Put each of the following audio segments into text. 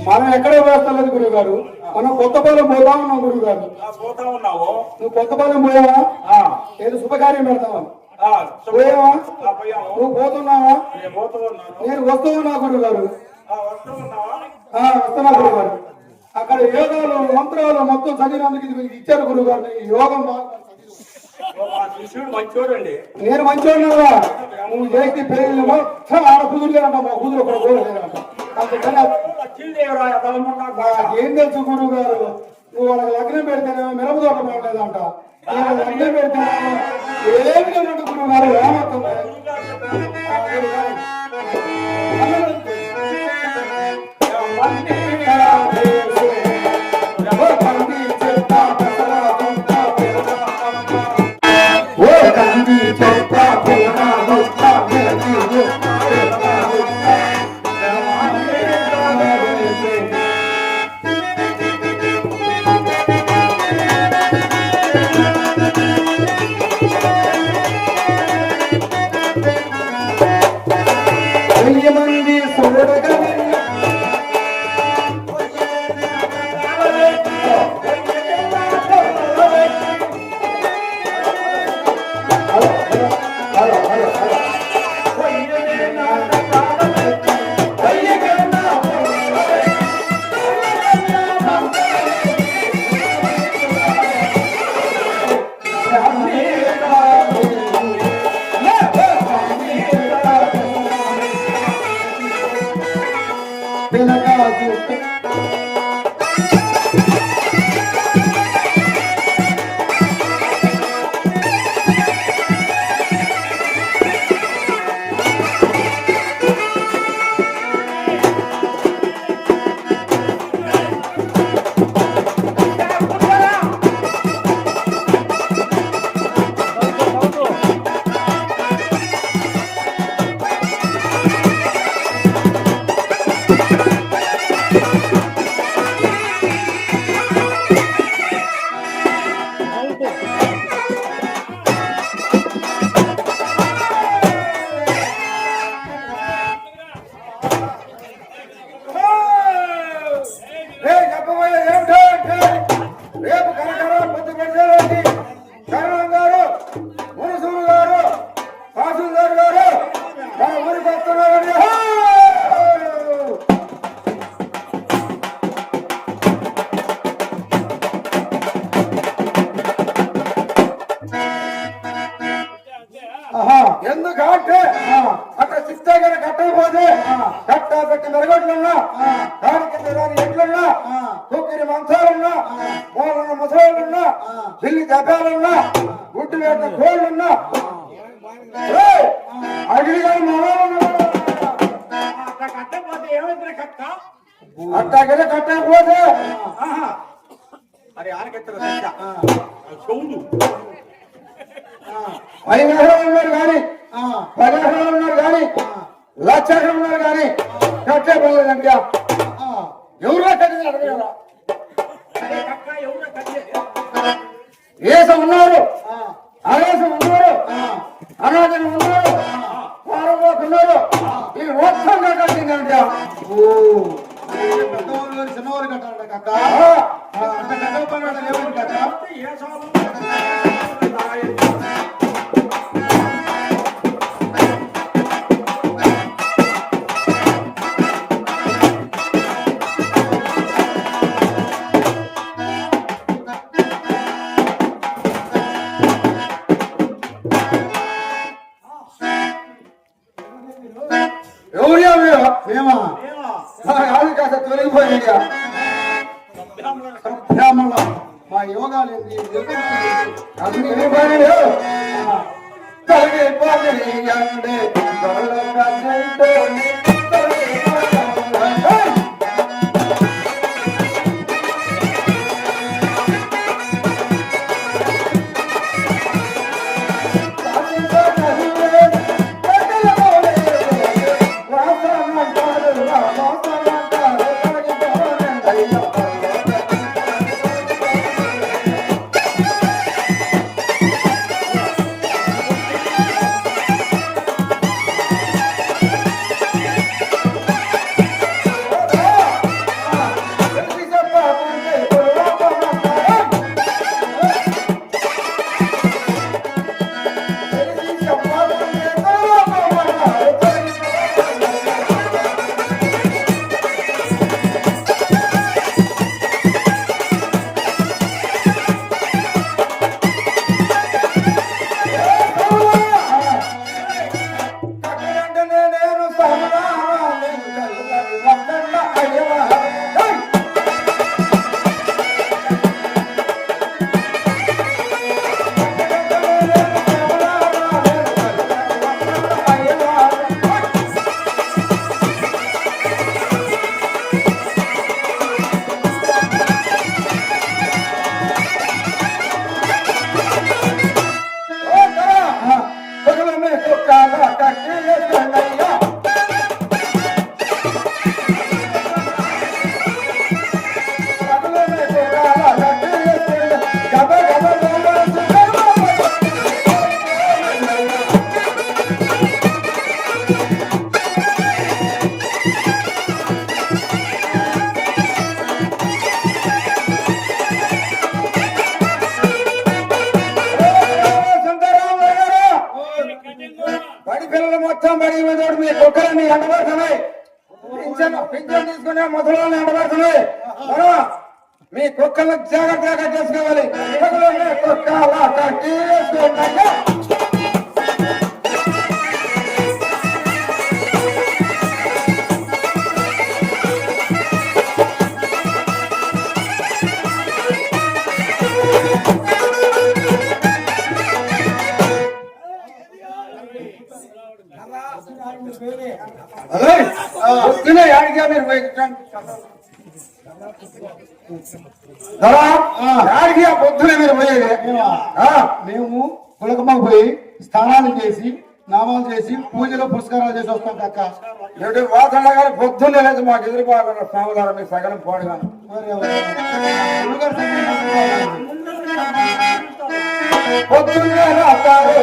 మనం ఎక్కడ వేస్తలేదు గురువు గారు, మనం కొత్తపాలెం పోతా ఉన్నాం గురువు గారు. పోతా ఉన్నావు నువ్వు కొత్తపాలెం పోయావా? ఏదో శుభకార్యం పెడతావా? పోయావా? నువ్వు పోతున్నావా? నేను వస్తూ ఉన్నా గురువు గారు. వస్తున్నా గురువు గారు. అక్కడ యోగాలు మంత్రాలు మొత్తం చదివినందుకు ఇచ్చారు గురువు గారు. యోగం మంచోడండి. నేను మంచోడు కదా. నువ్వు చేసి పెళ్లి మొత్తం ఆడ కుదురులేదంట, మా కుదురు ఒకటి పోలేదంట. ఏం తెలుసు గురువు గారు, నువ్వు వాళ్ళకి లగ్నం పెడితేనేమో మిరపదోట బాగలేదంట, లగ్నం పెడితేనేమో ఏమి లేదంట గురువు గారు. ఏమవుతుంది ఎందుకంటే అక్కడ చిత్తగర కట్టకపోతే కట్ట పెట్టి మెరగొట్లున్నా దాని కింద దాని ఎట్లున్నా కుక్కిరి మంచాలున్నా మూలన్న ముసలున్నా పిల్లి దెబ్బలున్నా గుడ్డు వేట కోళ్ళున్నా అడిగా కట్టకపోతే ఏమైంది కట్ట అట్టగల కట్టకపోతే అరే ఆనకెత్తరు చౌదు 5 ఎకరాలు ఉన్నారు కానీ 10 ఎకరాలు ఉన్నారు కానీ 1,00,000 ఎకరాలు ఉన్నారు కానీ కట్టే పోలేదండి. ఎవరో కట్టింది అడగరా అరే కక్క ఎవరు కట్టేది ఏసం ఉన్నారు, ఆ, ఆవేశం ఉన్నారు, ఆ, అనాథన ఉన్నారు, వారంలోకి ఉన్నారు. ఈ మొత్తంగా కట్టిందంటే ఓ పెద్దవాళ్ళు గారు చిన్నవాళ్ళు కట్టాలంట కక్క అంత పెద్ద పని లేవండి కక్క ఏ సాగు ఎవరియా మీరు? మేమా అది కాస్త తొలగిపోయింది. బ్రాహ్మణులు మా యోగాలు ఏంటి? అది తొలగిపోయింది. తొలగిపోయింది. మొత్తం బడి మీద మీ కుక్కలన్నీ ఎండబడుతున్నాయి. పింఛన్ తీసుకునే మొదలని ఎండబడుతున్నాయి. మీ కుక్కలను జాగ్రత్తగా చేసుకోవాలి. కుక్కలా కట్టి యాడిగా మీరు యాడికి ఆ పొద్దునే మీరు పోయేది. మేము కులకమ్మకు పోయి స్నానాలు చేసి నామాలు చేసి పూజలు పురస్కారాలు చేసి వస్తాం కక్క. ఏమిటి వాసన గారు పొద్దున్నే లేదు మాకు ఎదురుబాటు స్వాములారా మీ సగలం పోడుగా పొద్దున్నే రాస్తారు.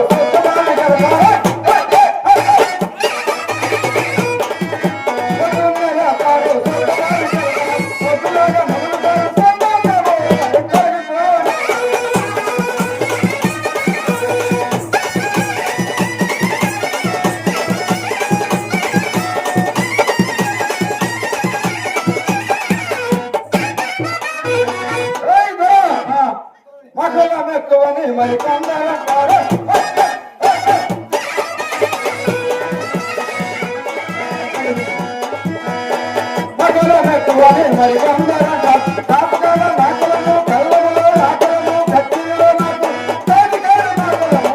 మరి కందరంటారు మరి కందరంటారు కాపుకాల నాకులను కళ్ళములో నాకులను కత్తిలో నాకు తాటికాల నాకులను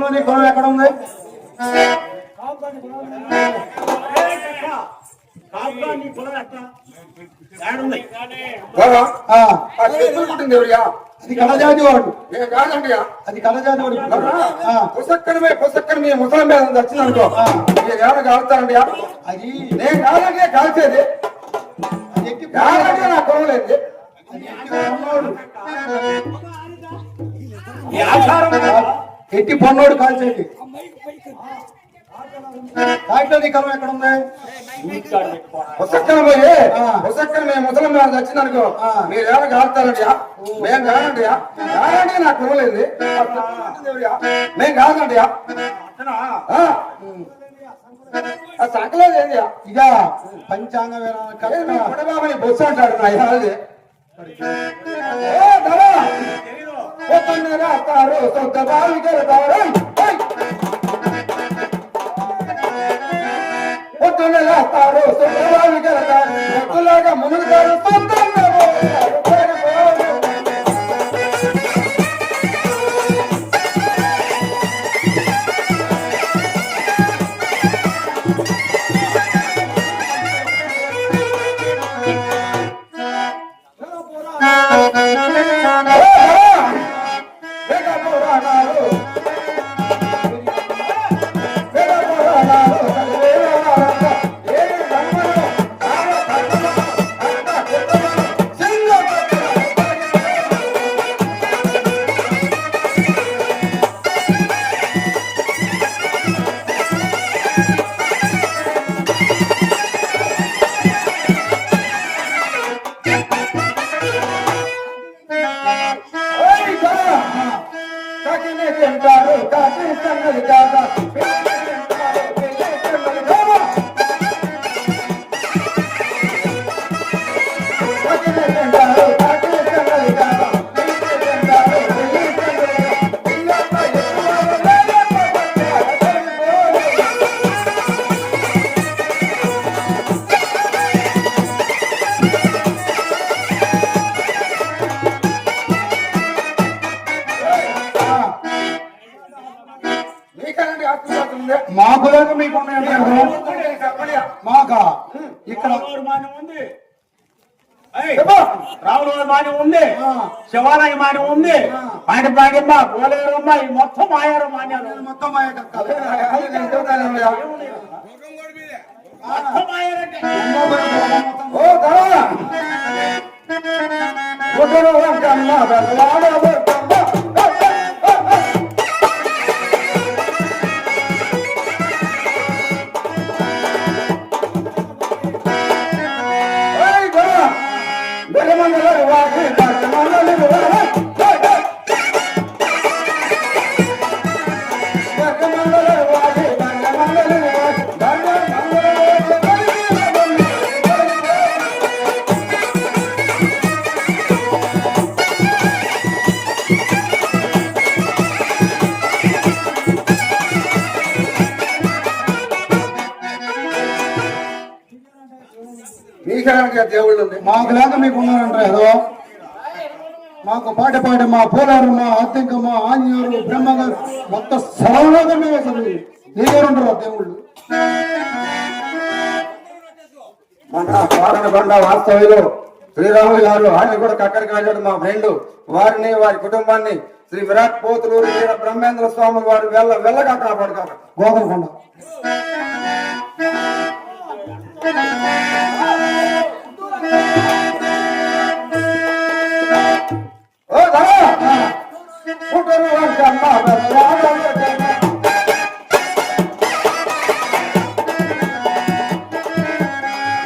నీ పొలం ఎక్కడ ఉంది? ఏడుంది? బాబా, ఆ, ఆ చెప్పులు కుట్టింది ఎవరియా? అది కడజాతి వాడు, నేను కాదండియా. అది కడజాతి వాడు. ఆ, పుస్తక్కని మీ ముసలం మీద వచ్చిందనుకో, ఆ. మీరు ఏమైనా కాలుతారండియా? అది నేను కాదండి కాల్చేది, అది ఎక్కి కాదంటే నాకు కొనలేదు. అది ఎక్కి పొన్నోడు. ఈ ఆచారం ఎట్టి పొన్నోడు కాల్చేది. కాకిలో నీ కలం ఎక్కడ ఉంది? పుస్తక్కని పోయి ఆ. పుస్తక్కని మీ ముసలం మీద వచ్చిందనుకో, ఆ. మీరు ఏమైనా కాలుతారండియా? మేము కాదండియా, కాదండి నాకు కొనలేదు. మేము కాదండియా. ఆ సంకలేదు ఏందియా? ఇక పంచాంగ వేళ కొడబాబని బొస్సు అంటాడు నా యాది. పొద్దున్నే రాస్తారు సొంత బావికి వెళ్తారు. పొద్దున్నే రాస్తారు సొంత బావికి వెళ్తారు. పొద్దులాగా మునుగుతారు సొంతంగా తింటారు కాకి సంగతి కాక మాకు లేక మీకు ఉన్నాయంటారు. మాకా ఇక్కడ మాన్యం ఉంది, రాముల మాన్యం ఉంది, శివాలయ మాన్యం ఉంది, ఆయన భాగ్యమ్మ పోలేరమ్మ, ఈ మొత్తం మాయారు మాన్యాలు. మొత్తం మా యొక్క కథ. మొత్తం మాయారంటే ఓ ధర ఒకరు వంకమ్మ బెల్లవాడబోకమ్మ. ఓయ్ ధర బెల్లమంగళ వాకి బెల్లమంగళ వాకి మీకడానికి దేవుళ్ళు ఉంది. మాకు లేక మీకు ఉన్నారంటారు ఏదో. మాకు పాట పాడే మా పోలారమ్మ, అద్దెంకమ్మ, ఆంజనేయులు, బ్రహ్మగారు మొత్తం సర్వలోకం మేము అసలు నీకేరుంటారు దేవుళ్ళు. మన పాలనకొండ వాస్తవ్యులు శ్రీరాములు గారు, ఆయన కూడా కక్కడి కాజాడు మా ఫ్రెండ్. వారిని వారి కుటుంబాన్ని శ్రీ విరాట్ పోతులూరు వీర బ్రహ్మేంద్ర స్వాములు వారు వెళ్ళగా కాపాడు కాక గోకలకొండ. ఓ ధర పుట్టరు వంకమ్మ బెల్లవాడబోకమ్మ.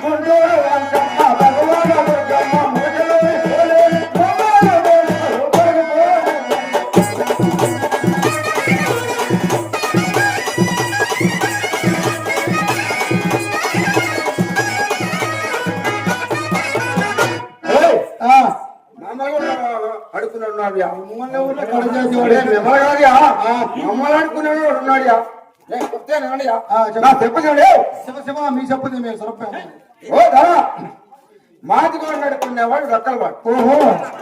గుంటూరు వంకమ్మ బెల్లవాడబోకమ్మ. ముసలి పోలేరు పోలేరు పోలేరు. ఏయ్, ఆ, మమ్మల్ని కూడా అడుక్కున్నాడు మిమ్మల్ని ఊర్లో కడజాతి వాడే. మిమ్మల్ని కాదుయా, మమ్మల్ని అడుక్కున్నాడు ఉన్నాడుయా. నేను చెప్తానండియా, ఆ, చెప్పు. నా చెప్పండి. శివ శివ మీ చెప్పది మేము సరపాము. ఓ ధర మాది కూడా నడుకున్నాడు. నడుపుకునేవాడు రొక్కలవాడు. ఓహో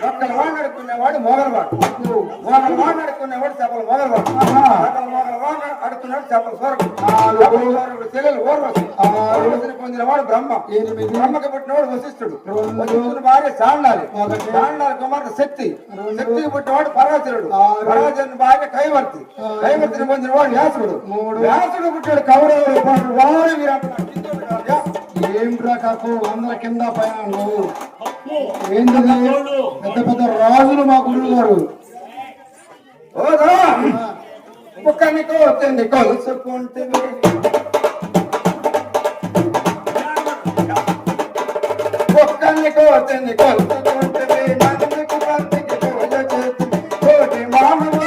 రొక్కలవాడు నడుపుకునేవాడు మోగలవాడు. మోగలవాడు నడుపుకునేవాడు చేపల మోగలవాడు. మోగలవాడు అడుకున్నాడు చేపల సోరకుడు. సోరకుడు చెల్లెలు ఓర్వశిని పొందినవాడు బ్రహ్మ. బ్రహ్మకి పుట్టినవాడు వశిష్ఠుడు. వశిష్ఠుడు భార్య చాండాలి. చాండాలి కుమారుడు శక్తి. శక్తికి పుట్టినవాడు పరాశరుడు. పరాశరుని భార్య కైవర్తి. కైవర్తిని పొందినవాడు వ్యాసుడు. వ్యాసుడు పుట్టాడు కౌరవుడు. వారు వీరంటున్నాడు ఏం కాకు 100 కింద పైన నువ్వు ఏంటి పెద్ద పెద్ద రాజులు మా గురువు గారు. ఒక్కని కోతిని కలుసుకుంటే ఒక్కని కోతిని కలుసుకుంటే నందుకు పందికి పూజ చేసి కోటి మామూలు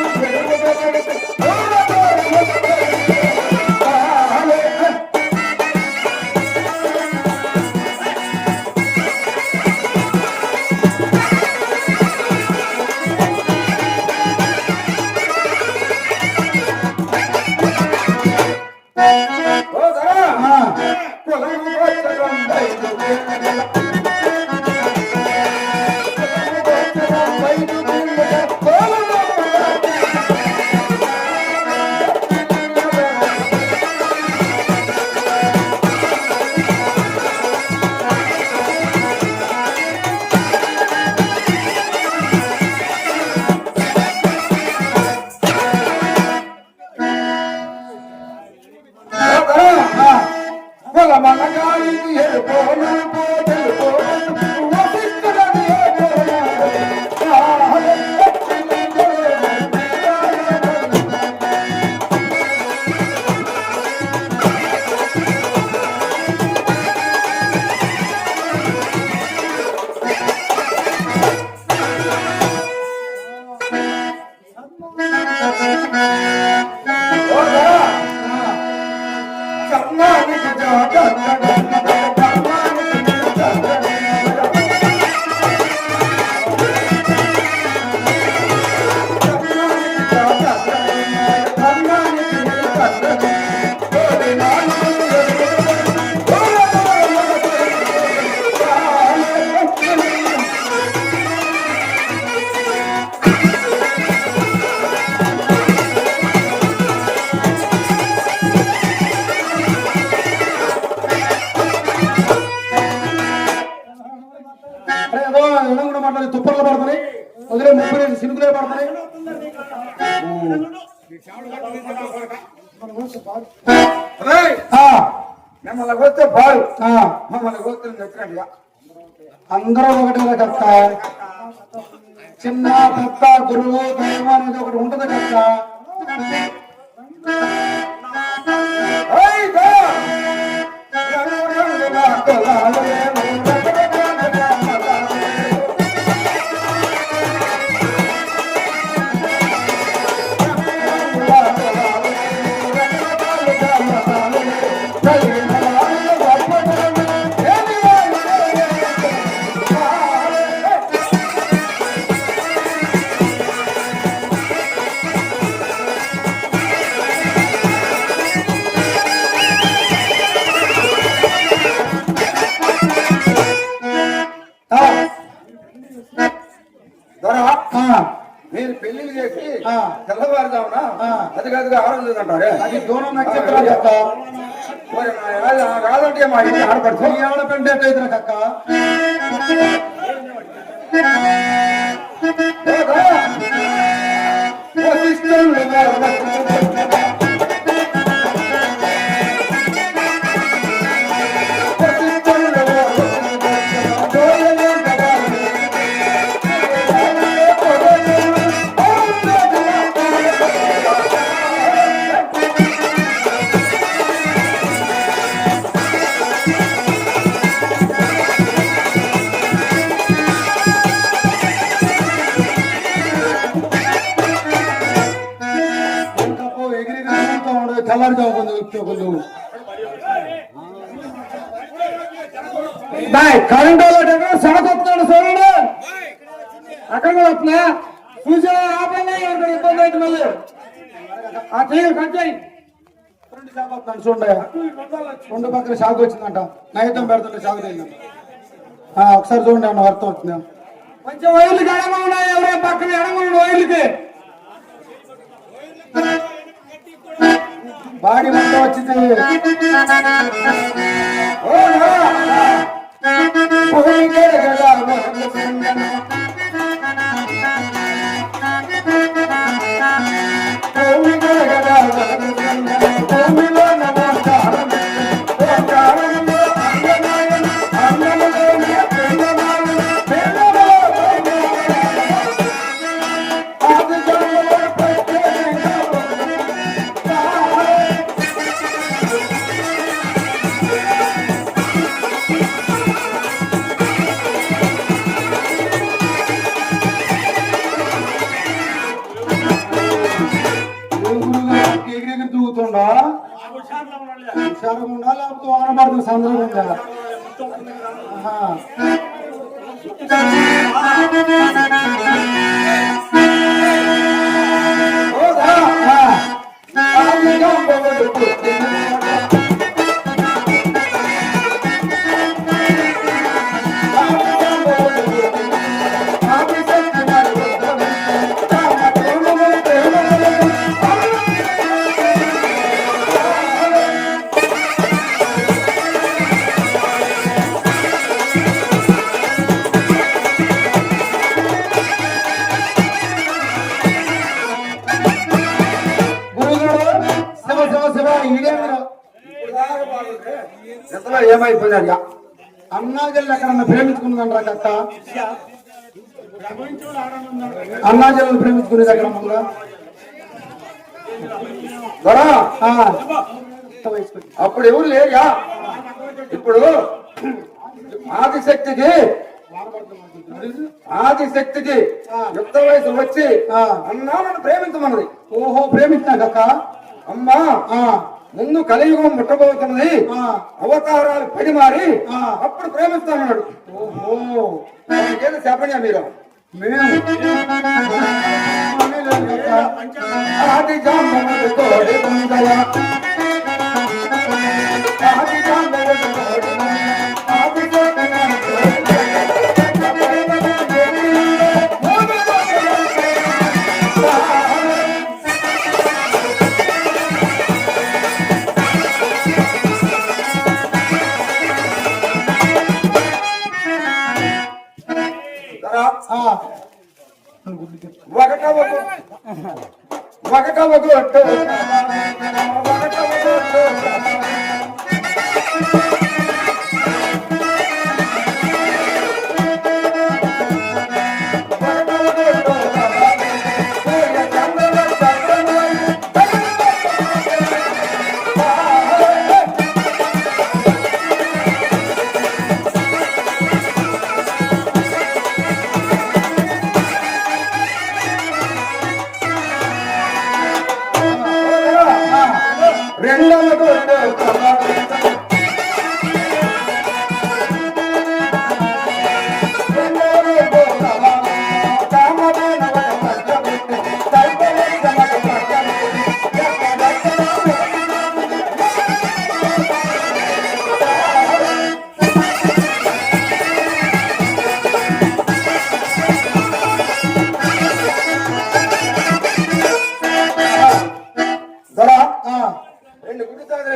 తుప్పర్లు పడుతున్నాయి వదిలే 30 సినుకులే పడుతున్నాయి. మిమ్మల్ని కొస్తే బాలు మమ్మల్ని కొస్తే నచ్చినట్టుగా అందరూ ఒకటే కక్క. చిన్న పెద్ద గురువు దైవం అనేది ఒకటి ఉంటది కక్క. మీరు పెళ్లిళ్ళు చేసి తెల్లవారుదామునా అది కాదుగా ఆరోగ్యంటారే అది దూరం నక్షత్రాలు కక్క. కాదంటే మా ఇంటి ఆడపడుతుంది ఆడపంటే కక్క. తెల్లారిగా కొంచెం కరెంట్ వాళ్ళ సడకొస్తున్నాడు సూర్యుడు అక్కడ కూడా వస్తున్నా చూసా ఆపండి ఇబ్బంది అయితే మళ్ళీ ఆ తీగలు కట్ చేయి. చూడండి 2 పక్కన షాక్ వచ్చిందంట. నైతం పెడుతుంటే షాక్ తగిలిందంట. ఒకసారి చూడండి అన్న అర్థం అవుతుంది. కొంచెం వైర్లకి ఎడంగా ఉన్నాయి, ఎవరే పక్కన ఎడంగా ఉండి వైర్లకి. బాడీ మొత్తం వచ్చింది. తిరుగుతుండా హుషారుగా ఉండా లేకపోతే వాన పడుతుంది సందర్భం ఉందా? ఎంతలో ఏమైపోయినాడు? అన్నాజల్లు ఎక్కడన్నా ప్రేమించుకున్నదంటారా కక్క? అన్నాజల్లు ప్రేమించుకునేది ఎక్కడ ముందు? అప్పుడు ఎవరు లేరుగా. ఇప్పుడు ఆదిశక్తికి యుక్త వయసు వచ్చి అన్నా నన్ను ప్రేమించమన్నది. ఓహో, ప్రేమించినా కక్క? అమ్మా ముందు కలియుగం ముట్టబోతున్నది, అవతారాలు పడిమారి అప్పుడు ప్రేమిస్తానన్నాడు. ఓహో, ఏదో చెప్పండి మీరు. ఆది జాంబవంతుడి తోడి బందల, ఆది జాంబవంతుడి తోడి ఆది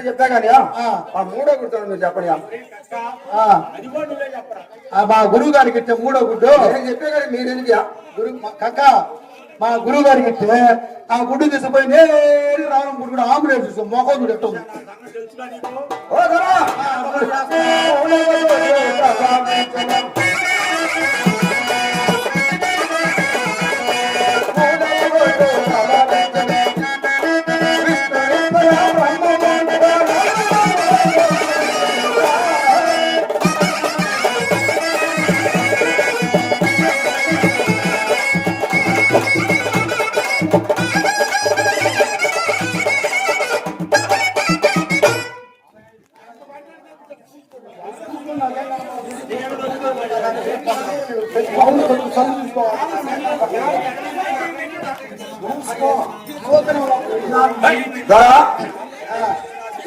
చెప్పా కానీ ఆ మూడో గుర్తు మీరు చెప్పండి. మా గురువు గారికి ఇచ్చే మూడో గుడ్డు చెప్పే కానీ మీరు ఎందుకు కక్క? మా గురువు గారికి ఇస్తే ఆ గుడ్డు తీసుకుపోయి నేను రావడం గుడ్డు కూడా ఆంబులెన్స్ చూస్తాం మొఖం గుడి ఎట్టుంది.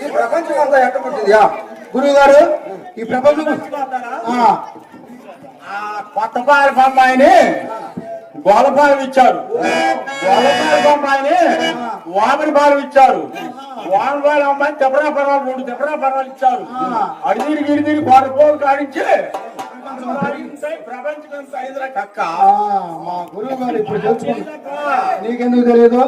ఈ ప్రపంచం అంతా ఎట్టబుట్టింది గురువు గారు? ఈ ప్రపంచం ఆ కొత్త పాల బొమ్మాయిని గోలపాలెం ఇచ్చారు. గోలపాలెం బొమ్మాయిని వామని పాలెం ఇచ్చారు. వామపాలెం అమ్మాయిని తెప్పరా పర్వాలు 3 తెప్పరా పర్వాలు ఇచ్చారు. అడిదిరి గిరిదిరి గోడపోలు కాడించి ప్రపంచం అయిందిరా కక్క. మా గురువు గారు ఇప్పుడు తెలుసుకుంటా. నీకెందుకు తెలియదు?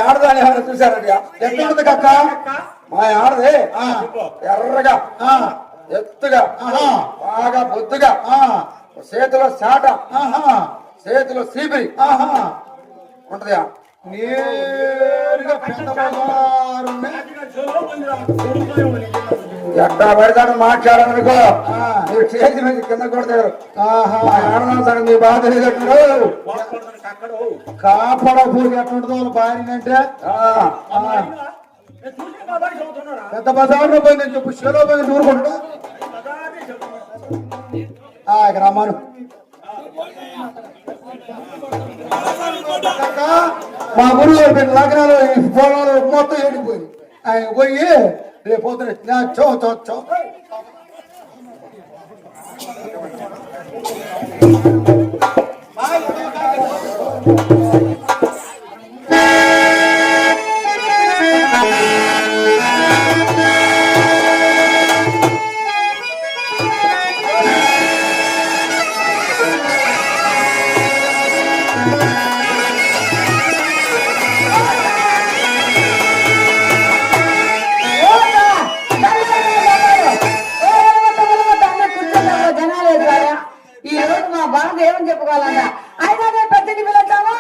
ఆడదాని ఏమైనా చూసారండి? ఎట్లుంది కక్క? మా ఆడదే ఎర్రగా ఎత్తుగా బాగా బొద్దుగా చేతిలో చాట చేతిలో సీపిరి ఉంటది. నేరుగా పెద్ద బజారు ఎట్టా పడతాడు మాట్లాడాలనుకో మీరు చేతి మీద కింద కొడతారు. ఆడదాం సార్ మీ బాధ తెలియదు. కాపాడకూడదు ఎట్లుంటుందో వాళ్ళ భార్యనంటే పెద్ద బజార్లో పోయిందని చెప్పు. షెలో పోయి దూరుకుంటా ఇక రమ్మాను. మా గురువు గారు పెట్టిన లగ్నాలు ఈ పొలాలు మొత్తం ఎండిపోయింది. ఆయన పోయి రేపు పోతున్నా చో చో చో ఈ రోజు మా బాధ ఏమని చెప్పుకోవాలన్నా అయినా నేను పెద్దకి పిలుస్తాము.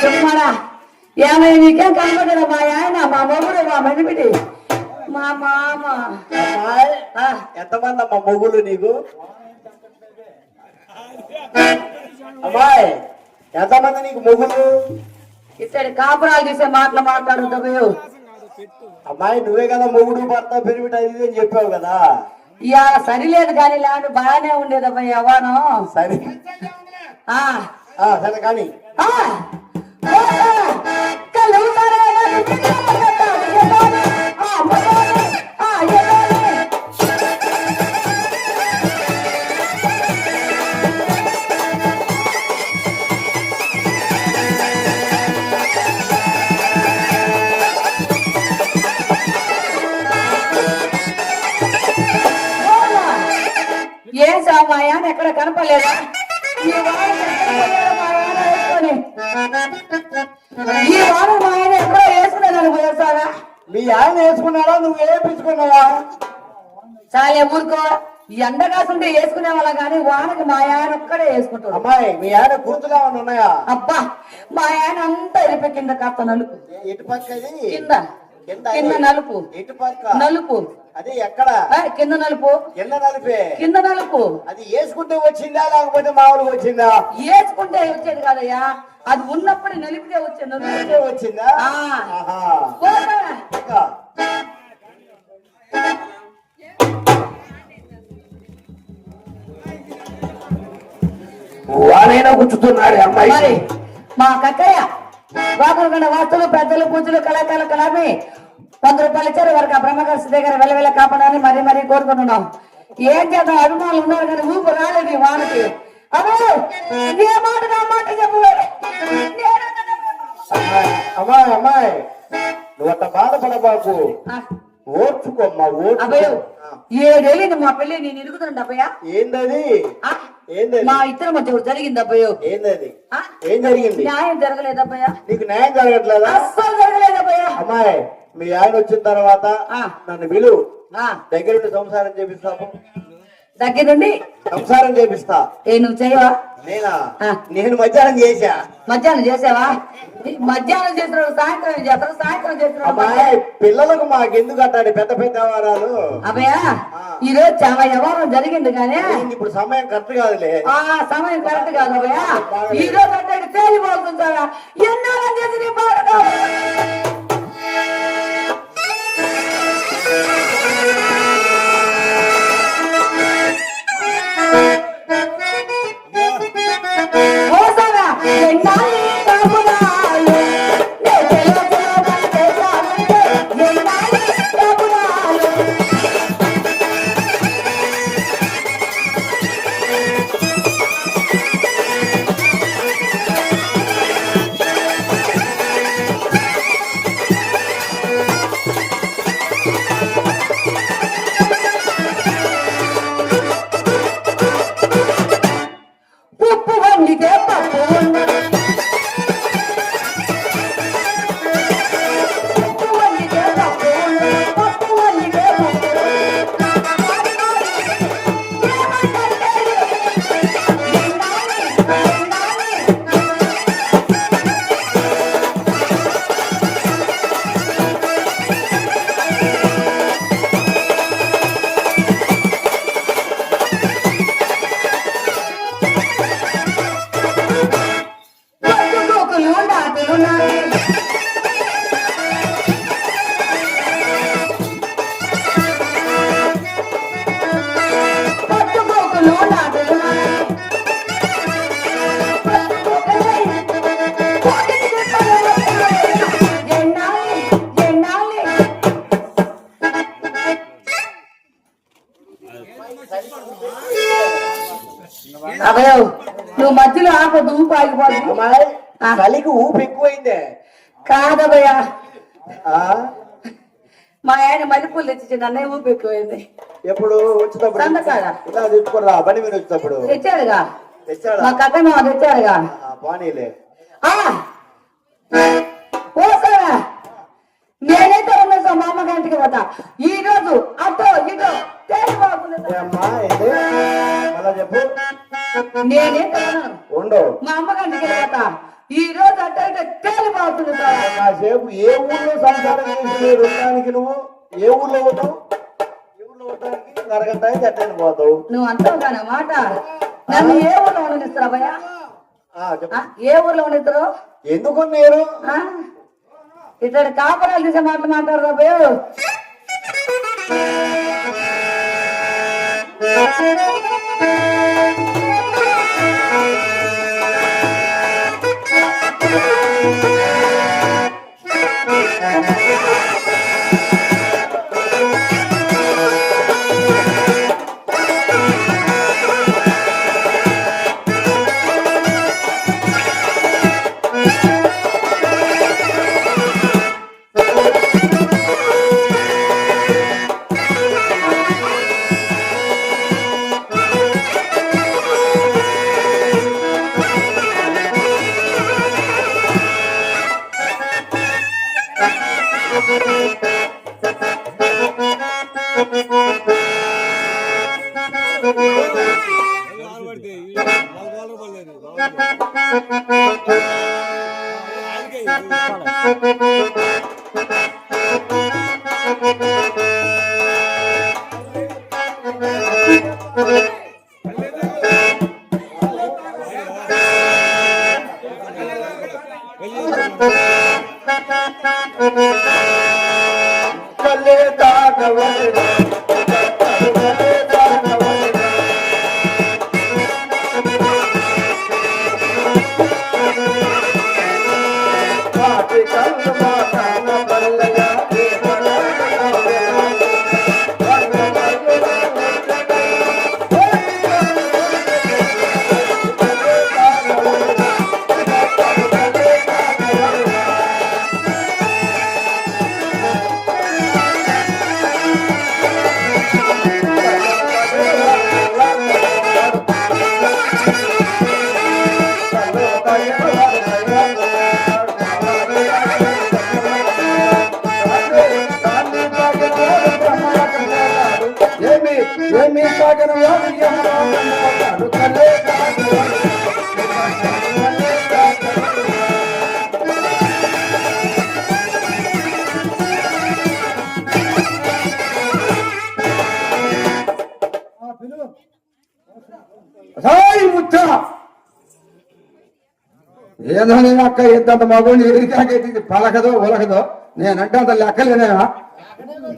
చెప్పాడా ఏమైనా నీకేం కనపడ్డా మా ఆయన మా మొగుడు మా మనిపిడి మా మామ అమ్మాయి ఎంతమంది అమ్మా మొగులు నీకు? అమ్మాయి ఎంతమంది నీకు మొగులు? ఇతడి కాపురాలు తీసే మాటలు మాట్లాడుతావు. అమ్మాయి నువ్వే కదా మొగుడు భర్త పెరిమిట ఇది అని చెప్పావు కదా. ఇవాళ సరిలేదు కానీ లేని బాగానే ఉండేదమ్మా యవ్వానం. సరే ఆ సరే కానీ ఏం సామాయా ఎక్కడ కనపలేదా? ఈ వారం మా ఆయన ఎక్కడో వేసుకున్నాను పోయేసారా? మీ ఆయన వేసుకున్నాడా నువ్వు వేయించుకున్నావా? చాలే ఊరుకో. ఎండ కాసుంటే వేసుకునే వాళ్ళ కానీ వానకి మా ఆయన ఒక్కడే వేసుకుంటాడు. అమ్మాయి మీ ఆయన గుర్తులు ఏమైనా ఉన్నాయా? అబ్బా మా ఆయన అంతా వెళ్ళిపోయి కింద కాస్త నలుపు ఎటు పక్క కింద కింద నలుపు ఎటు పక్క నలుపు అది ఎక్కడ కింద నలుపు కింద నలిపే కింద నలుపు. అది వేసుకుంటే వచ్చిందా లేకపోతే మామూలుగా వచ్చిందా? వేసుకుంటే వచ్చేది కాదయ్యా, అది ఉన్నప్పుడు నలిపితే వచ్చే నలుపు వచ్చిందా? వానైనా కూర్చుతున్నాడు అమ్మాయి. మరి మా కక్కయ్య వాకులకొండ వాస్తులు పెద్దలు పూజలు కళాకారులు కలామి 100 రూపాయలు ఇచ్చారు. వారికి ఆ బ్రహ్మకర్షి దగ్గర వెళ్ళ కాపాడాలని మరీ మరీ కోరుకుంటున్నాం. ఏం చేద్దాం, అభిమానులు ఉన్నారు కానీ ఊపు రాలేదు ఈ వానకి. అదే ఏ మాట నా మాట చెప్పు. అమ్మాయి అమ్మాయి నువ్వు అంత బాధపడబాకు, ఓర్చుకోమ్మా అభయ. 7 ఏళ్ళింది మా పెళ్లి, నేను ఇరుగుతుండ అభయ. ఏందది? ఏందది? మా ఇద్దరి మధ్య జరిగింది అభయ. ఏందది? ఏం జరిగింది? న్యాయం జరగలేదు అభయ. నీకు న్యాయం జరగట్లేదా? అస్సలు జరగలేదు అభయ. అమ్మాయి మీ ఆయన వచ్చిన తర్వాత నన్ను పిలువు, దగ్గరుండి సంసారం చేపిస్తాము. దగ్గరుండి సంసారం చేపిస్తా. నువ్వు చేయవా? నేనా? నేను మధ్యాహ్నం చేసా. మధ్యాహ్నం చేసావా? మధ్యాహ్నం చేసిన సాయంత్రం చేస్తారు, సాయంత్రం చేసిన అమ్మాయి పిల్లలకు మాకెందుకు అట్టాడు పెద్ద పెద్ద వ్యవహారాలు? అభయ ఈ రోజు చాలా వ్యవహారం జరిగింది కానీ ఇప్పుడు సమయం కరెక్ట్ కాదులే. సమయం కరెక్ట్ కాదు అభయ. ఈ రోజు అంటే తేలిపోతుంటారా ఎన్నాళ్ళని చేసి నీ బాధ అభయ నువ్వు మధ్యలో ఆపదు, ఊపు ఆగిపోదు. చలికి ఊపు ఎక్కువైందే. కాదభయ మా ఆయన మల్లెపూలు తెచ్చి అన్నయ్య ఊపు ఎక్కువైంది. ఎప్పుడు వచ్చినప్పుడు ఇలా తెచ్చుకోరా? బండి మీద వచ్చినప్పుడు తెచ్చాడుగా. తెచ్చాడు మా కథ తెచ్చాడుగా. బానీలే. నేనైతే ఉన్నా మా అమ్మ గంటకి పోతా. ఈ రోజు అటో ఇటో తేలిపోతుంది. అమ్మా మళ్ళా చెప్పు. నేనేం కదా ఉండవు. మా అమ్మగారికి వెళ్ళిపోతా. ఈ రోజు అంటే తేలిపోతుంది బావా. కాసేపు ఏ ఊళ్ళో సంసారం చేసి ఉండడానికి నువ్వు ఏ ఊళ్ళో ఉంటావు? ఏ ఊళ్ళో ఉండడానికి అరగంట అయితే ఎట్టని పోతావు. నువ్వు అంటావు కానీ మాట నన్ను ఏ ఊర్లో ఉండనిస్తారా భయ్యా? ఏ ఊర్లో ఉండనిస్తారు? ఎందుకు నేను ఇతడు కాపురాలు తీసే మాటలు మాట్లాడరా భయ్యా. ఏదో నేను అక్క ఎంతంత మగోని ఎదిరికాకైతే పలకదో ఒలకదో నేనంటే అంత లెక్కలేనా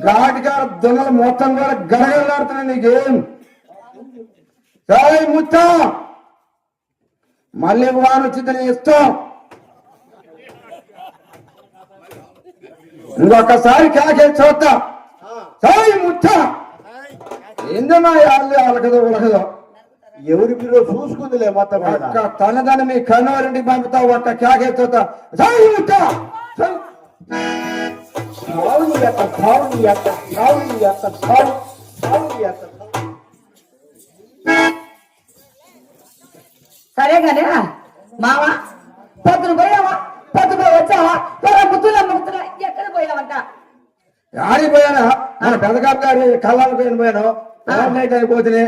ఘాటిగా దొంగలు మొత్తం కూడా గడగలాడుతున్నా నీకేం సాయి ముత్త మళ్ళీ వారు వచ్చిందని ఇష్టం ఇంకొకసారి కాకే చూస్తా సాయి ముత్త ఏందన్నా అలకదో ఒలకదో ఎవరి మీరు చూసుకుందిలే మొత్తం అక్క తనదని మీ కన్నవారింటికి పంపుతావు అక్క కాకే చూస్తా సాయి ముత్త సరే కానీ మావా పొద్దున పోయావా పొద్దు పోయి వచ్చావా ముత్తులా ముత్తులా ఎక్కడ పోయావంట? ఆడికి పోయానా మన పెదకాపు గారి కళ్ళాలకు పోయాను అయిపోతుంది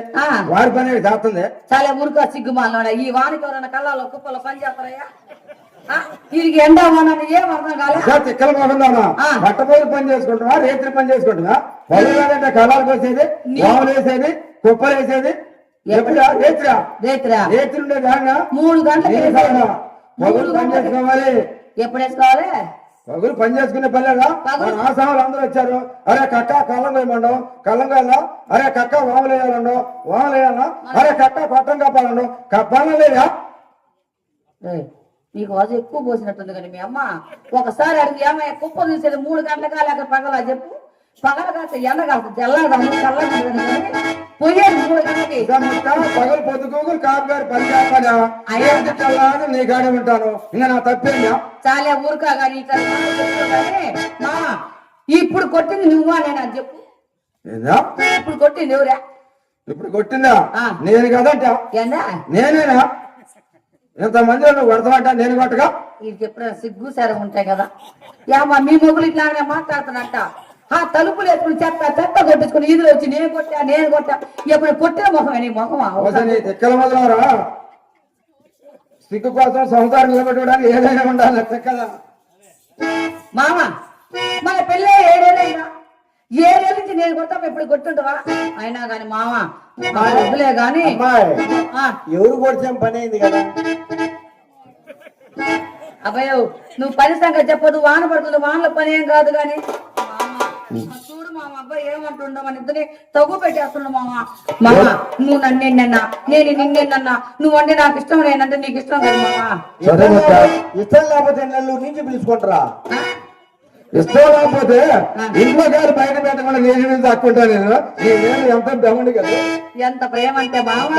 వారి పని చేస్తుంది. చాలా మురుక సిగ్గుమాలన్నాడా ఈ వానికి ఎవరైనా కళ్ళాలో కుప్పలో పని చేస్తారయ్యా? వీరికి ఎండా వానని ఏం అర్థం కాలే. తిక్కల బాగుందామా బట్టపోయి పని చేసుకుంటున్నా రేత్రి పని చేసుకుంటున్నా పనులంటే కళ్ళాలకు వచ్చేది వాములు వేసేది కుప్పలు వేసేది రేత్రి ఉండేది 3 గంటలు పగులు పని చేసుకోవాలి. ఎప్పుడు వేసుకోవాలి? పగులు పని చేసుకునే పల్లెగా ఆసాములు అందరూ వచ్చారు. అరే కక్క కళ్ళం వేయమండం కళ్ళం వేయాలా, అరే కక్క వాములు వేయాలండో వాములు వేయాలా, అరే కక్క కొట్టం కప్పాలండో కప్పాలం లేదా? నీకు రోజు ఎక్కువ పోసినట్టుంది కానీ మీ అమ్మ ఒకసారి అడిగి ఏమయ్య కుప్ప తీసేది 3 గంటలకా లేక పగలా చెప్పు. పగల కాస్త ఎండ కాస్త తెల్లదాన్ని పోయేది 3 గంటలకి. పగలు పొద్దుకోగులు కాపు గారి పని చేస్తానా నీ గాడి ఉంటాను ఇంకా నా తప్పేనా? చాలే ఊరుకా కానీ ఇప్పుడు కొట్టింది నువ్వా నేను అది చెప్పు. ఇప్పుడు కొట్టింది ఎవరా? ఇప్పుడు కొట్టిందా నేను కదంట నేనేనా? ఇంతమంది నువ్వు కొడతావంట నేను కొట్టగా? వీరికి ఎప్పుడైనా సిగ్గు సరే ఉంటాయి కదా. ఏమా మీ మొగులు ఇట్లానే మాట్లాడుతున్నట్ట ఆ తలుపులు వేసుకుని చెత్త కొట్టించుకుని ఈదులు వచ్చి నేను కొట్టా ఎప్పుడు కొట్టిన ముఖమే నీ ముఖం తిక్కల మొదలవరా సిగ్గు కోసం సంసారం నిలబెట్టడానికి ఏదైనా ఉండాలి తిక్కల మామ మన పెళ్ళి 7 ఏళ్ళైనా 7 ఏళ్ళ నుంచి నేను కొడతాం ఎప్పుడు కొట్టుంటవా అయినా గాని మామ వద్దులే గాని ఎవరు కొడితే పని అయింది కదా. అబ్బాయి నువ్వు పని సంగతి చెప్పదు, వాన పడుతుంది, వానలో పని ఏం కాదు గాని చూడు మామ అబ్బాయి ఏమంటుండవు మన ఇద్దరిని తగ్గు పెట్టేస్తుండ మామ నువ్వు నన్ను ఎన్నన్నా నేను నిన్నెన్నన్నా నువ్వు అంటే నాకు ఇష్టం నేనంటే నీకు ఇష్టం కదా మామ. ఇష్టం లేకపోతే నెల్లూరు నుంచి పిలుచుకుంటారా? ఇష్టం లేకపోతే ఇంట్లో గారు బయట పెట్టకుండా నేను తక్కుంటా నేను ఎంత బెమండి కదా. ఎంత ప్రేమ అంటే మామ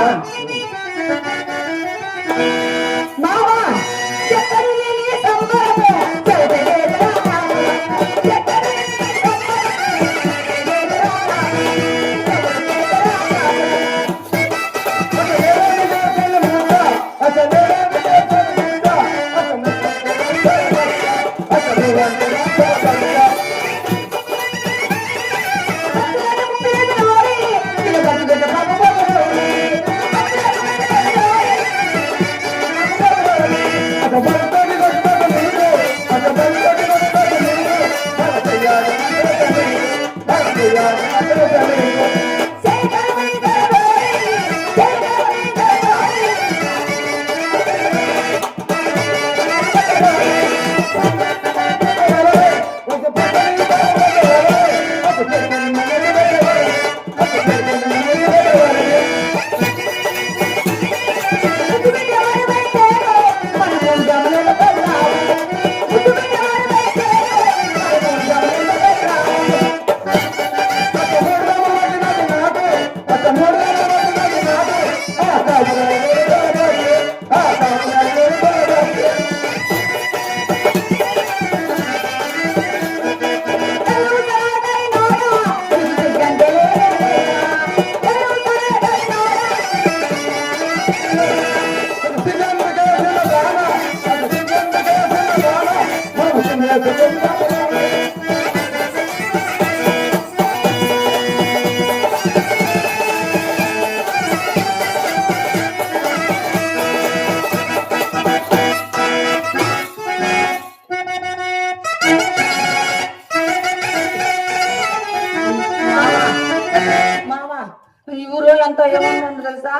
ఈ ఊరోళ్ళంతా ఏమంటుండ్రు తెలుసా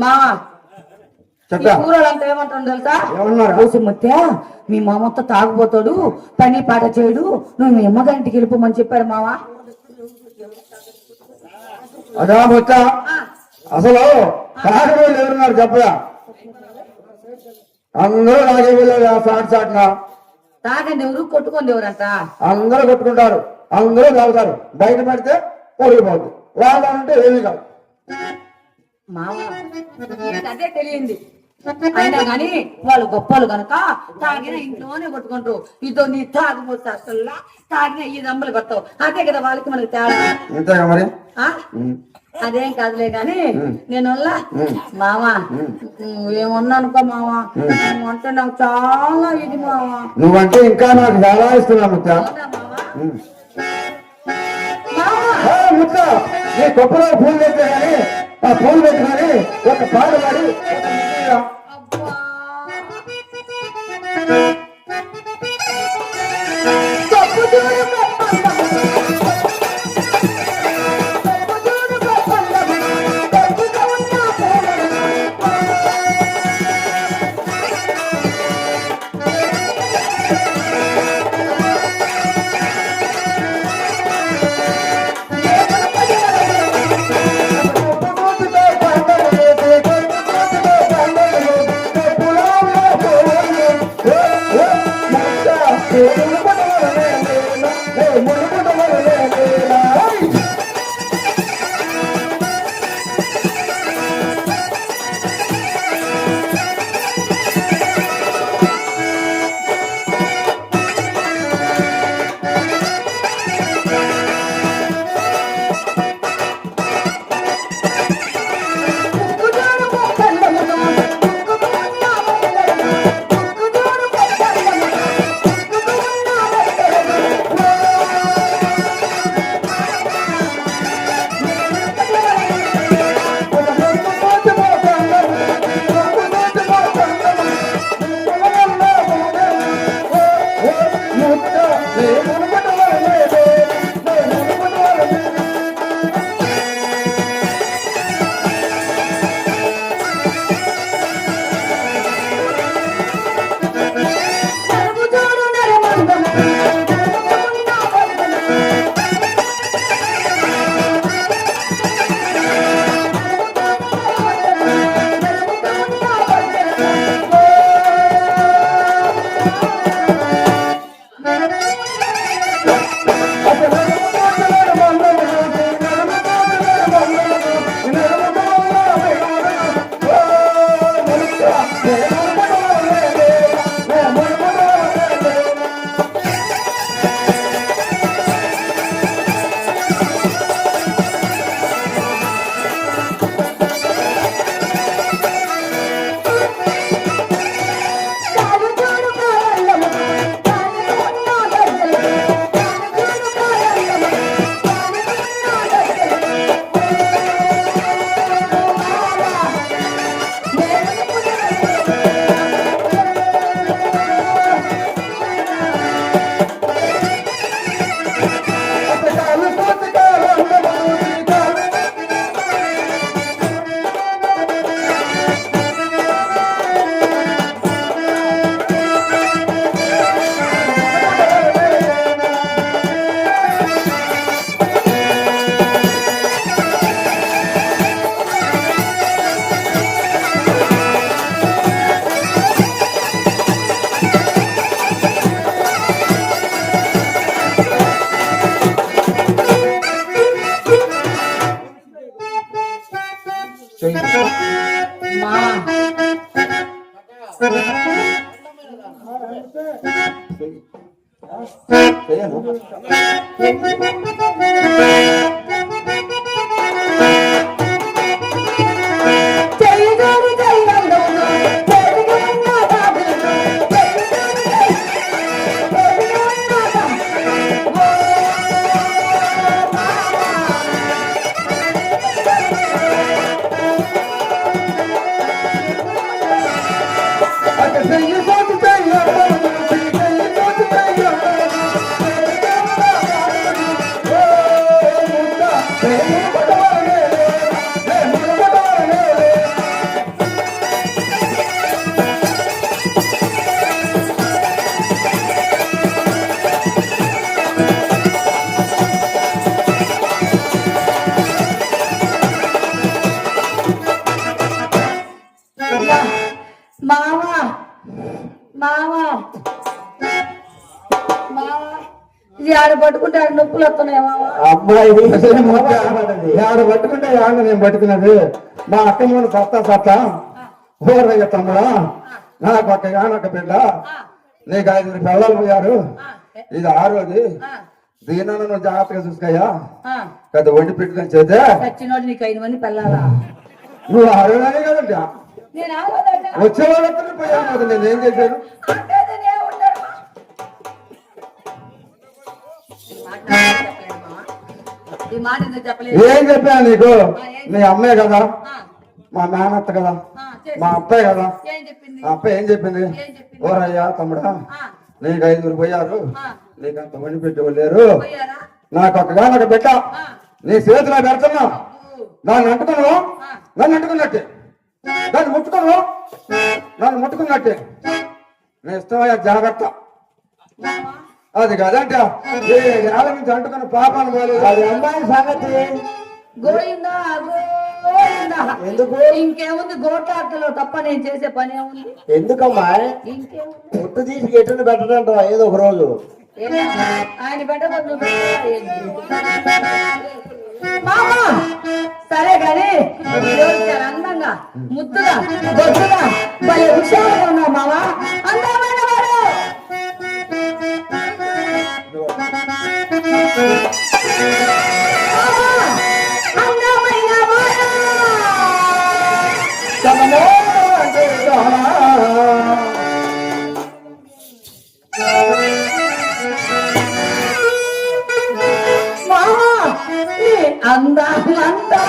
మామ? ఊరోళ్ళంతా ఏమంటుండ్రు తెలుసా? కోసిముత్య మీ మామతో తాగుపోతాడు, పని పాట చేయడు, నువ్వు మీ అమ్మగారింటికి వెళ్ళిపోమని చెప్పారు మామ. అదా ముచ్చ అసలు తాగబోళ్ళు ఎవరున్నారు చెప్పదా? అందరూ తాగే వెళ్ళారు సాటున. తాగండి ఎవరు, కొట్టుకోండి ఎవరంట? అందరూ కొట్టుకుంటారు, అందరూ తాగుతారు. బయట పడితే ఓడిపోద్ది, వాళ్ళంటే ఏమీ కాదు. మామ అదే తెలియంది. అయినా గాని వాళ్ళు గొప్పలు కనుక తాగిన ఇంట్లోనే కొట్టుకుంటారు. ఇదో నీ తాగుబోతే అసలు తాగిన ఈ దమ్ములు కొడతావు. అదే కదా వాళ్ళకి మనకి తేడా. అంతేగా మరి. అదేం కాదులే గాని నేను మామ ఏమన్నా అనుకో మామ, నువ్వంటే నాకు చాలా ఇది మామ. నువ్వంటే ఇంకా నాకు చాలా ఇస్తున్నా ముచ్చ. ముచ్చ నీ కొప్పలో పూలు పెట్టే కానీ ఆ పూలు పెట్టి కానీ ఒక పాట పాడి చేయను. మామా మామా మామా ఇది ఆడ పట్టుకుంటే ఆడ నొప్పులు వస్తున్నాయి మామా. అమ్మాయి ఆడ పట్టుకుంటే ఆడ నేను పట్టుకున్నది మా అక్క మూడు సత్తా ఓరయ్య తమ్ముడా నాకు ఒక్క బిడ్డ నీకు 5 పిల్లలు పోయారు, ఇది 6వది. దీని నువ్వు జాగ్రత్తగా చూసుకోయా, పెద్ద వండి పెట్టుకొని చేస్తే చచ్చినోడు నీకు 5 మంది పిల్లలా? నువ్వు 6వదానే కదండి. నేను ఆగోదట. వచ్చే వాళ్ళతో పోయాను కదా, నేనేం చేశాను? అంటే నేను ఉండను. ఈ మాట ఎందుకు చెప్పలేదు? ఏం చెప్పాను నీకు? నీ అమ్మే కదా, మా నాన్నత్త కదా, మా అబ్బాయి కదా. ఏం చెప్పింది? ఆ అబ్బాయి ఏం చెప్పింది? ఓరయ్యా తమ్ముడా నీకు 5 పోయారు, నీకు అంత వండి పెట్టేవాళ్ళు లేరు, పోయారా? నాకు ఒక్కగానొక బిడ్డ నీ చేతిలో పెడుతున్నా, దాన్ని అంటుకున్నావు, నన్ను అంటుకున్నట్టే, దాన్ని ముట్టుకున్నావు, నన్ను ముట్టుకున్నట్టే. నీ ఇష్టమయ్యా జాగ్రత్త. అది కదంట ఏ ఏళ్ళ నుంచి అంటుకున్న పాపాలు పోలేదు. అది అమ్మాయి సంగతి. గోయిందా గోయిందా. ఎందుకు? ఇంకేముంది, గోటాటలో తప్ప నేను చేసే పని ఏముంది? ఎందుకమ్మాయి ఇంకేముంది? పుట్టు తీసి ఎట్టుని పెట్టడంట ఏదో ఒక రోజు. ఆయన పెట్టబోదు నువ్వు మామా. సరే కానీ ఈరోజు చాలా అందంగా ముద్దుగా బొద్దుగా భలే హుషారుగా ఉన్నావు మామా. అందమైన వాడు అందమైన వాడు. అందాలంతా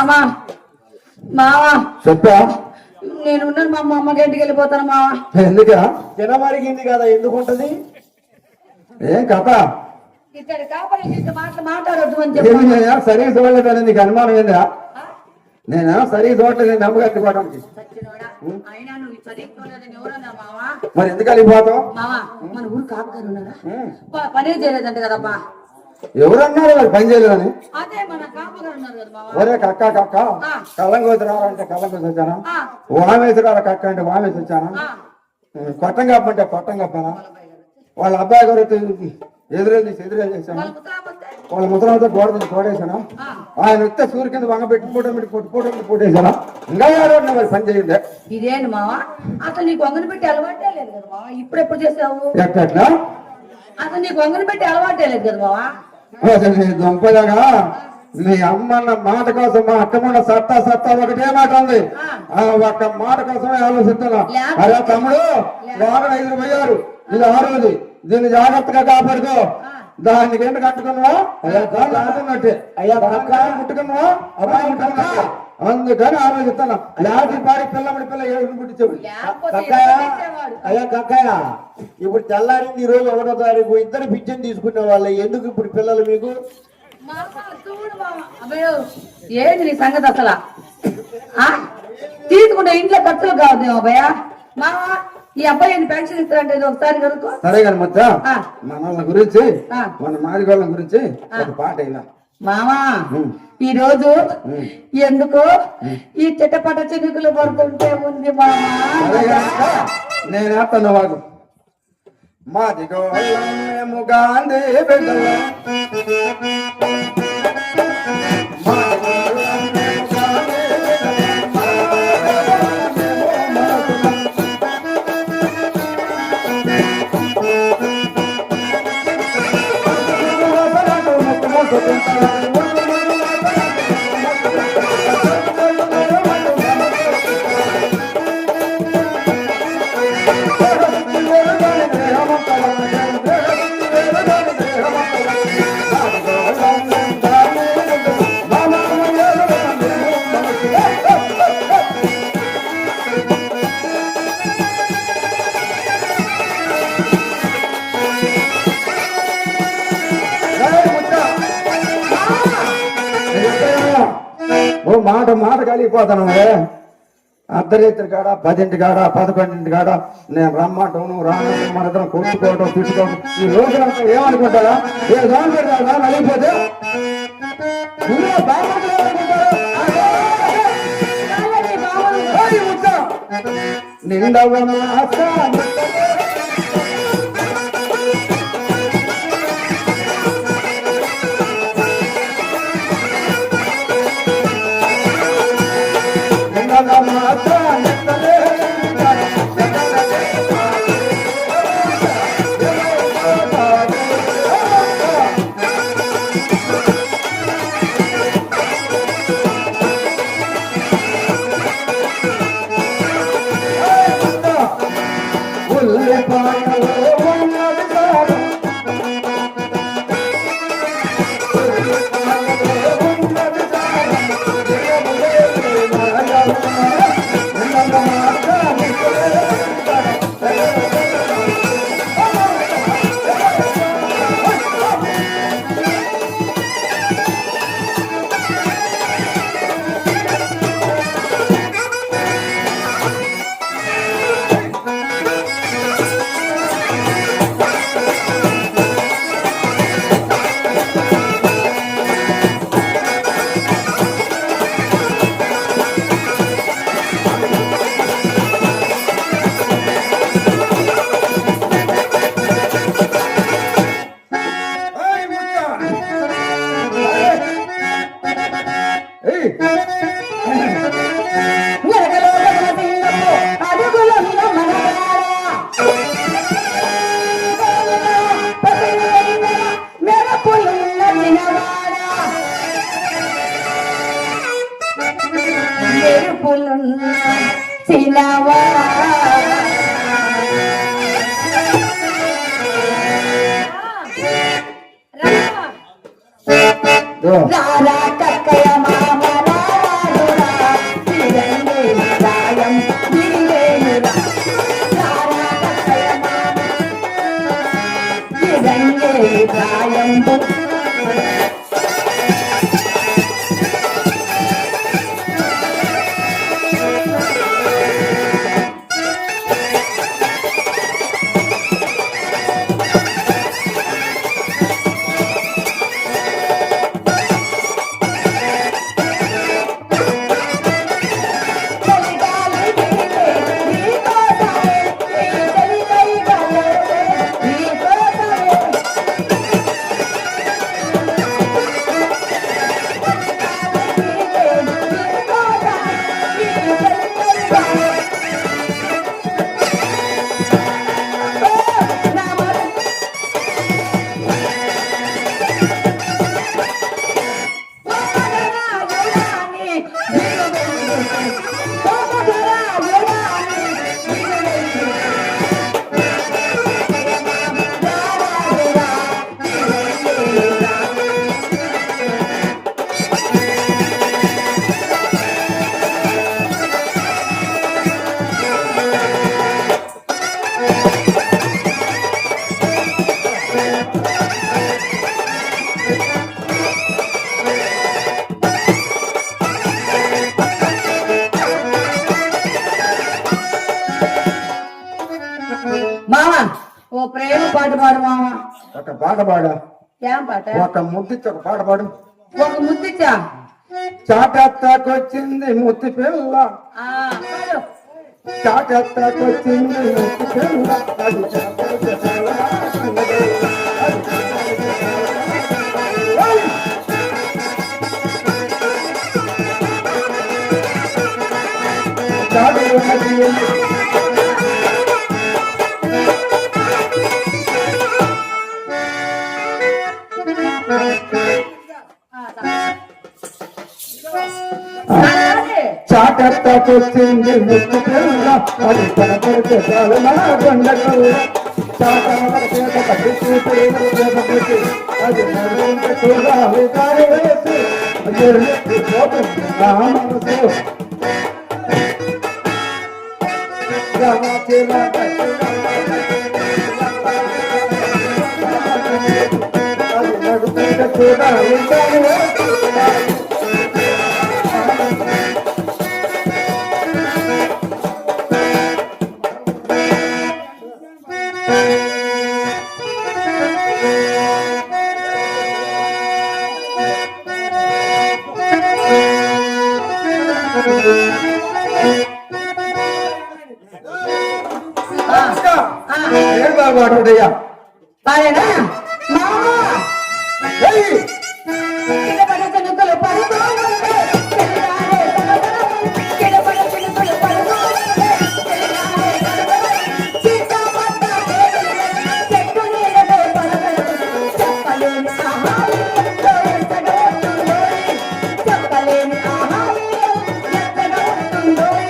మావా మావా చెప్పా నేనున్నాను మా అమ్మకి ఇంటికి వెళ్ళిపోతాను మావా. ఎందుకా తినమరిగింది కదా, ఎందుకు ఉంటది? ఏం కథ ఇక్కడ కాపరి మాట్లాడొద్దు అని ఏమి చెప్పి నేను సరిగ్గా చూడలేదని నీకు అనుమానం ఏందా? నేను సరిగ్గా చూడలేదు నమ్మగట్టుకోవడానికి. అయినా నువ్వు చదువుకోలేదని ఎవరన్నా మావా? మరి ఎందుకు వెళ్ళిపోతావు? మావా మన ఊరు కాపుగారు ఉన్నారా? పనే చేయలేదంట కదబ్బా. ఎవరన్నారు మరి పని చేయలేదని? అదే మన కాపుగారు ఉన్నారు కదా మావా. ఒరే కక్క కళ్ళం కోసి రావాలంటే కళ్ళం కోసి వచ్చానా? వామేసి రావాలి కక్క అంటే వామేసి వచ్చానా? కొట్టం కప్పంటే కొట్టం కప్పానా? వాళ్ళ అబ్బాయి గారు ఎదురేది చేశాను. వాళ్ళ ముద్రతో గోడ తోడేశాను. ఆయన వస్తే సూర్య కింద వంగ పెట్టి పోటేశాను. ఇంకా ఎవరు మరి పని చేయండి. ఇదేంటి మావా, అసలు నీకు వంగని పెట్టి అలవాటే లేదు కదా మావా. ఇప్పుడు ఎప్పుడు చేసావు? ఎట్లా అసలు నీకు వంగని పెట్టి అలవాటే లేదు కదా మావా. దొంపలాగా నీ అమ్మన్న మాట కోసం మా అక్కమ్మ సత్తా ఒకటే మాట ఉంది. ఆ ఒక్క మాట కోసమే ఆలోచిస్తున్నా. అరే తమ్ముడు వారం 5 పోయారు, ఇది 6వది. దీన్ని జాగ్రత్తగా కాపాడుకో. దానికి ఏంటి కట్టుకున్నావా? అన్నట్టే అయ్యా ముట్టుకున్నావా? అబ్బాయి ముట్టుకున్నా. అందుకని ఆలోచిస్తున్నా. లాంటి పాడి పిల్ల ఏడు పుట్టించావు. అయ్యా కక్కయ్య, ఇప్పుడు తెల్లారింది, ఈ రోజు 1వ తారీఖు. ఇద్దరు పిచ్చని తీసుకునే వాళ్ళే, ఎందుకు ఇప్పుడు పిల్లలు మీకు? ఏంటి నీ సంగతి అసలు? తీసుకుంటే ఇంట్లో ఖర్చులు కావద్దేమో అబ్బాయ. మావా ఈ అబ్బాయి పెన్షన్ ఇస్తారంటే ఒకసారి కనుక్కో. సరే కానీ మొత్త మన గురించి మన మాదిగోళ్ళ గురించి ఒక పాట అయినా మామా. ఈ రోజు ఎందుకు ఈ చిట్టపట చినుకులు పడుతుంటే ఉంది మామా. నేను వేస్తాను వాడు మాదిగోళ్ళము గాంధీ బిడ్డలు. మాట కలిగిపోతాను. అర్ధరాత్రి కాడ 10 కాడ 11 కాడ నేను రమ్మంటాం, నువ్వు రాను, మన ఇద్దరం కొట్టుకోవటం తిట్టుకోవడం. ఈ రోజులంతా ఏమనుకుంటారా? ఏ దాని నలిగిపోతే నిండవ రారా కక్కయ్య మామ రారా మావా ఓ ప్రేమ పాట పాడు మావా. ఒక పాట పాడు. ఏం పాట? ఒక ముద్దిచ్చి ఒక పాట పాడు. ఒక ముద్దిచ్చా చాటెత్తాకొచ్చింది ముత్తి పిల్ల, పాడు. చాటెత్తాకొచ్చింది ముత్తి పిల్ల, అది చాటెత్తాకొచ్చింది ముత్తి పిల్ల, అది కనపడితే చాలు నా కొండకల్ల. చాటేత పట్టి అది నడుంటే చూడాలి కారేసి పోతుంది నా మనసు. అది నడుతుంటే చూడాలి కారేసి. వాడుడయ్యా పాడేనా మావా? కిడపడ చినుకులు పడుతోంది, చెల్లారే తలతలలు. కిడపడ చినుకులు పడుతోంది, చెల్లారే తలతలలు. చిట్టపట్ట వేలులు, చెట్టు నీడలో పడగలలు. చెప్పలేని ఆహార్యంతో ఎంతగా ఉంటుందోయ్, చెప్పలేని ఆహార్యం ఎంతగా ఉంటుందోయ్.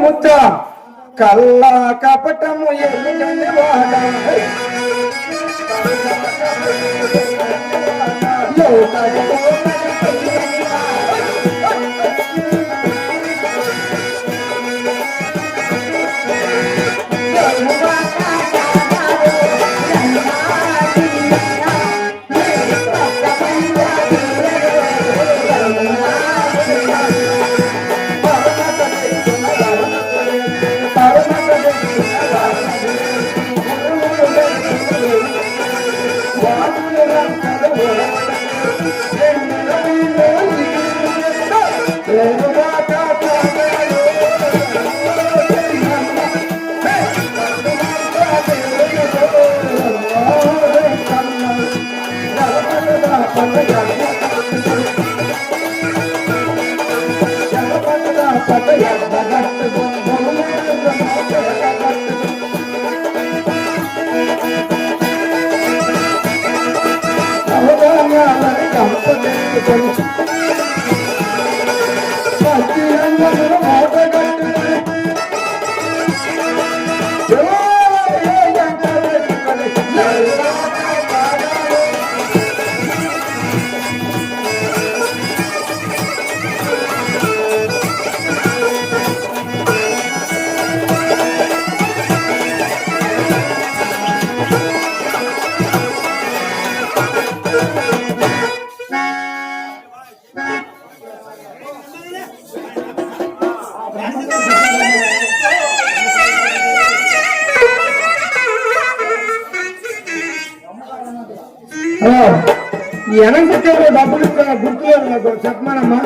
ముచ్చ కల్ల కపటము ఎల్లుండి వాడ వెనక డబ్బులు గుర్తులేదు నాకు చెప్పమానమ్మా.